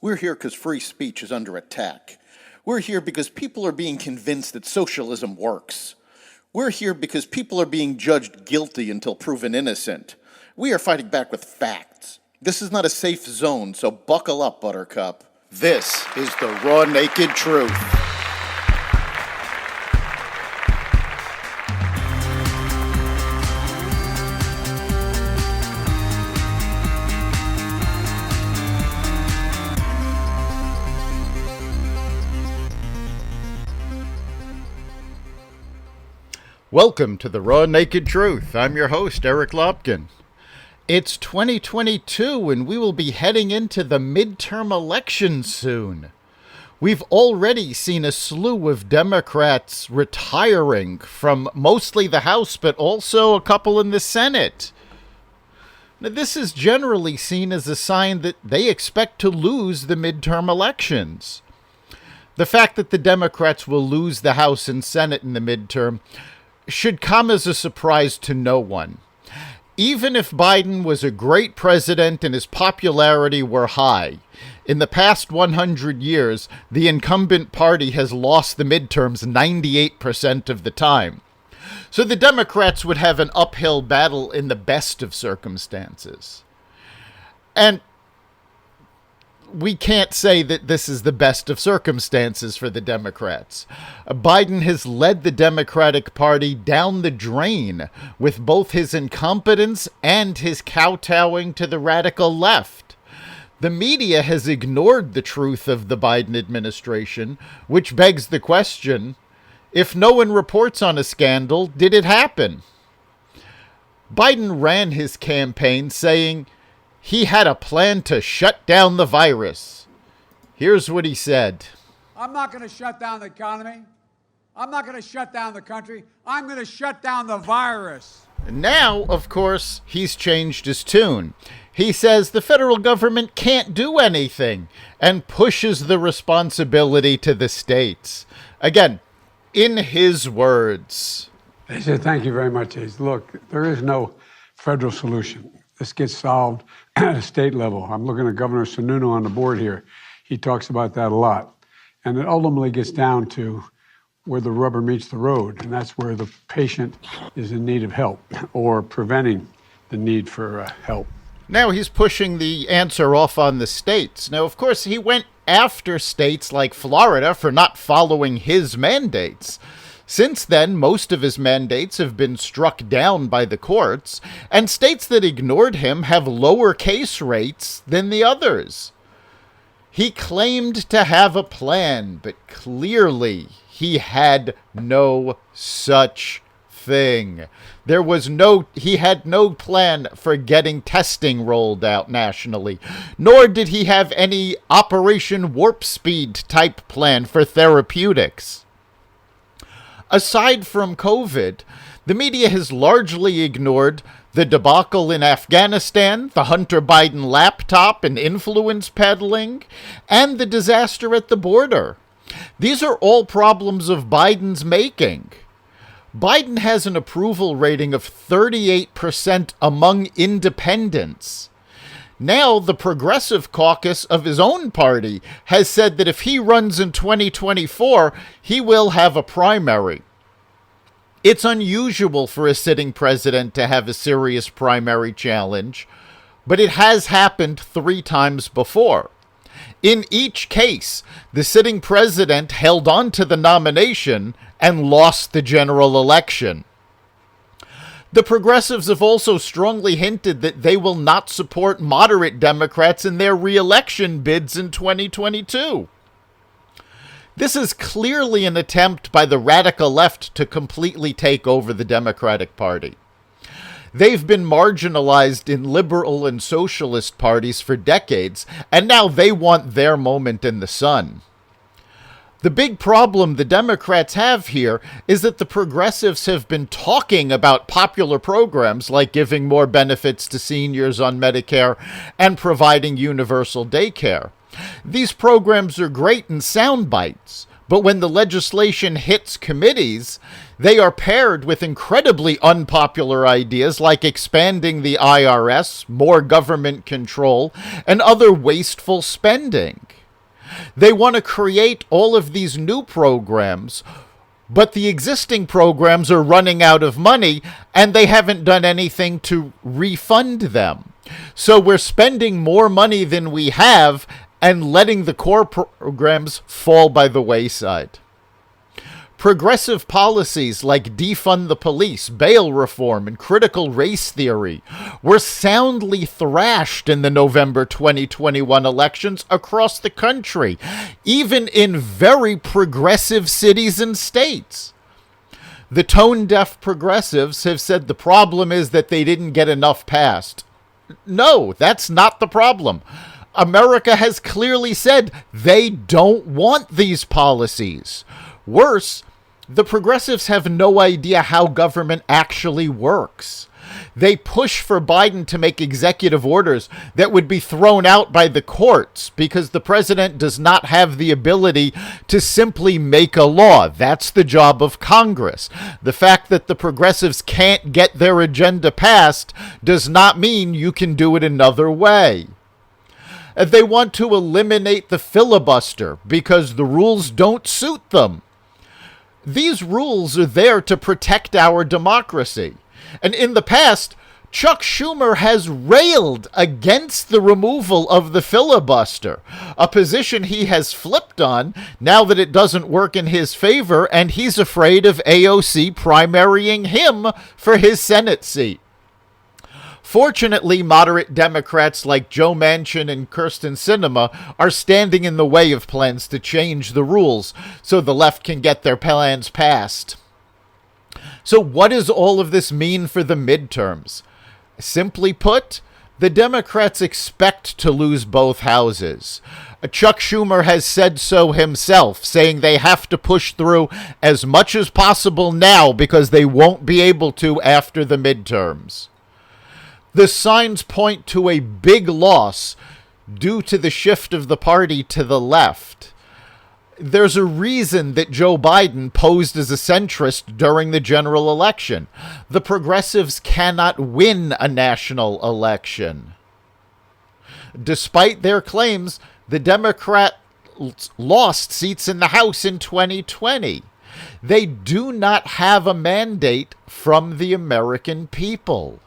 We're here because free speech is under attack. We're here because people are being convinced that socialism works. We're here because people are being judged guilty until proven innocent. We are fighting back with facts. This is not a safe zone, so buckle up, Buttercup. This is the raw, naked truth. Welcome to the Raw Naked Truth. I'm your host, Eric Lopkin. It's 2022 and we will be heading into the midterm elections soon. We've already seen a slew of Democrats retiring from mostly the House, but also a couple in the Senate. Now, this is generally seen as a sign that they expect to lose the midterm elections. The fact that the Democrats will lose the House and Senate in the midterm should come as a surprise to no one. Even if Biden was a great president and his popularity were high, in the past 100 years, the incumbent party has lost the midterms 98% of the time. So the Democrats would have an uphill battle in the best of circumstances. And we can't say that this is the best of circumstances for the Democrats. Biden has led the Democratic Party down the drain with both his incompetence and his kowtowing to the radical left. The media has ignored the truth of the Biden administration, which begs the question, if no one reports on a scandal, did it happen? Biden ran his campaign saying he had a plan to shut down the virus. Here's what he said. I'm not going to shut down the economy. I'm not going to shut down the country. I'm going to shut down the virus. Now, of course, he's changed his tune. He says the federal government can't do anything and pushes the responsibility to the states. Again, in his words. They said, thank you very much. Look, there is no federal solution. This gets solved at a state level. I'm looking at Governor Sununu on the board here. He talks about that a lot. And it ultimately gets down to where the rubber meets the road, and that's where the patient is in need of help or preventing the need for help. Now he's pushing the answer off on the states. Now, of course, he went after states like Florida for not following his mandates. Since then, most of his mandates have been struck down by the courts, and states that ignored him have lower case rates than the others. He claimed to have a plan, but clearly he had no such thing. He had no plan for getting testing rolled out nationally, nor did he have any Operation Warp Speed type plan for therapeutics. Aside from COVID, the media has largely ignored the debacle in Afghanistan, the Hunter Biden laptop and influence peddling, and the disaster at the border. These are all problems of Biden's making. Biden has an approval rating of 38% among independents. Now, the Progressive Caucus of his own party has said that if he runs in 2024, he will have a primary. It's unusual for a sitting president to have a serious primary challenge, but it has happened 3 times before. In each case, the sitting president held on to the nomination and lost the general election. The progressives have also strongly hinted that they will not support moderate Democrats in their re-election bids in 2022. This is clearly an attempt by the radical left to completely take over the Democratic Party. They've been marginalized in liberal and socialist parties for decades, and now they want their moment in the sun. The big problem the Democrats have here is that the progressives have been talking about popular programs like giving more benefits to seniors on Medicare and providing universal daycare. These programs are great in sound bites, But when the legislation hits committees, they are paired with incredibly unpopular ideas like expanding the IRS, more government control, and other wasteful spending. They want to create all of these new programs, but the existing programs are running out of money, and they haven't done anything to refund them. So we're spending more money than we have and letting the core programs fall by the wayside. Progressive policies like defund the police, bail reform, and critical race theory were soundly thrashed in the November 2021 elections across the country, even in very progressive cities and states. The tone-deaf progressives have said the problem is that they didn't get enough passed. No, that's not the problem. America has clearly said they don't want these policies. Worse, the progressives have no idea how government actually works. They push for Biden to make executive orders that would be thrown out by the courts because the president does not have the ability to simply make a law. That's the job of Congress. The fact that the progressives can't get their agenda passed does not mean you can do it another way. They want to eliminate the filibuster because the rules don't suit them. These rules are there to protect our democracy. And in the past, Chuck Schumer has railed against the removal of the filibuster, a position he has flipped on now that it doesn't work in his favor, and he's afraid of AOC primarying him for his Senate seat. Fortunately, moderate Democrats like Joe Manchin and Kyrsten Sinema are standing in the way of plans to change the rules so the left can get their plans passed. So what does all of this mean for the midterms? Simply put, the Democrats expect to lose both houses. Chuck Schumer has said so himself, saying they have to push through as much as possible now because they won't be able to after the midterms. The signs point to a big loss due to the shift of the party to the left. There's a reason that Joe Biden posed as a centrist during the general election. The progressives cannot win a national election. Despite their claims, the Democrats lost seats in the House in 2020. They do not have a mandate from the American people.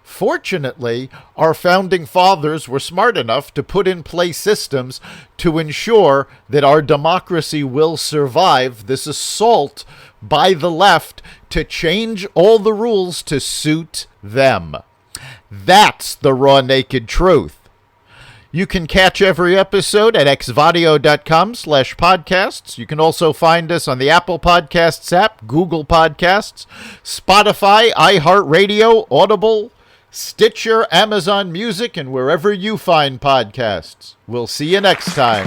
Fortunately, our founding fathers were smart enough to put in place systems to ensure that our democracy will survive this assault by the left to change all the rules to suit them. That's the raw, naked truth. You can catch every episode at xvadio.com/podcasts. You can also find us on the Apple Podcasts app, Google Podcasts, Spotify, iHeartRadio, Audible, Stitcher, Amazon Music, and wherever you find podcasts. We'll see you next time.